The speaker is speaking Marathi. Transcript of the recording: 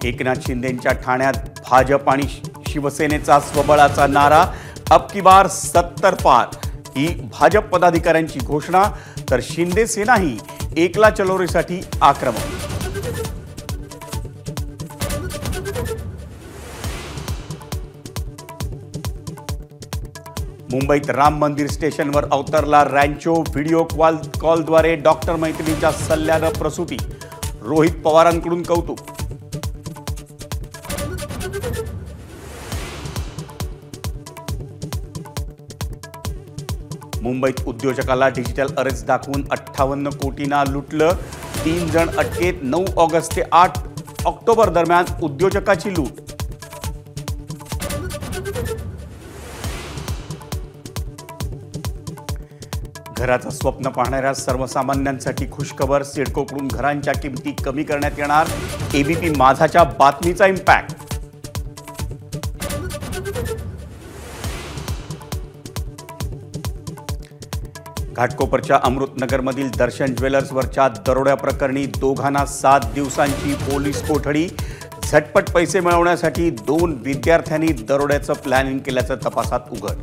एकनाथ शिंदेंच्या ठाण्यात भाजप आणि शिवसेनेचा स्वबळाचा नारा, अब की बार 70 पार ही भाजप पदाधिकाऱ्यांची घोषणा, तर शिंदे सेनाही एकला चलोरीसाठी आक्रमक। मुंबईत राम मंदिर स्टेशनवर अवतरला रॅन्चो, व्हिडिओ कॉलद्वारे डॉक्टर मैत्रिणीच्या सल्ल्यानं प्रसूती, रोहित पवारांकडून कौतुक। मुंबईत उद्योजकाला डिजिटल अरेस्ट दाखवून 58 कोटींना लुटलं, 3 जण अटकेत। 9 ऑगस्ट ते 8 ऑक्टोबर दरम्यान उद्योजकाची लूट। घराचं स्वप्न पाहणाऱ्या सर्वसामान्यांसाठी खुशखबर, सिडकोकडून घरांच्या किमती कमी करण्यात येणार। एबीपी माझाच्या बातमीचा इम्पॅक्ट। घाटकोपरच्या अमृतनगरमधील दर्शन ज्वेलर्सवरच्या दरोड्या प्रकरणी दोघांना 7 दिवसांची पोलीस कोठडी। झटपट पैसे मिळवण्यासाठी 2 विद्यार्थ्यांनी दरोड्याचं प्लॅनिंग केल्याचं तपासात उघड।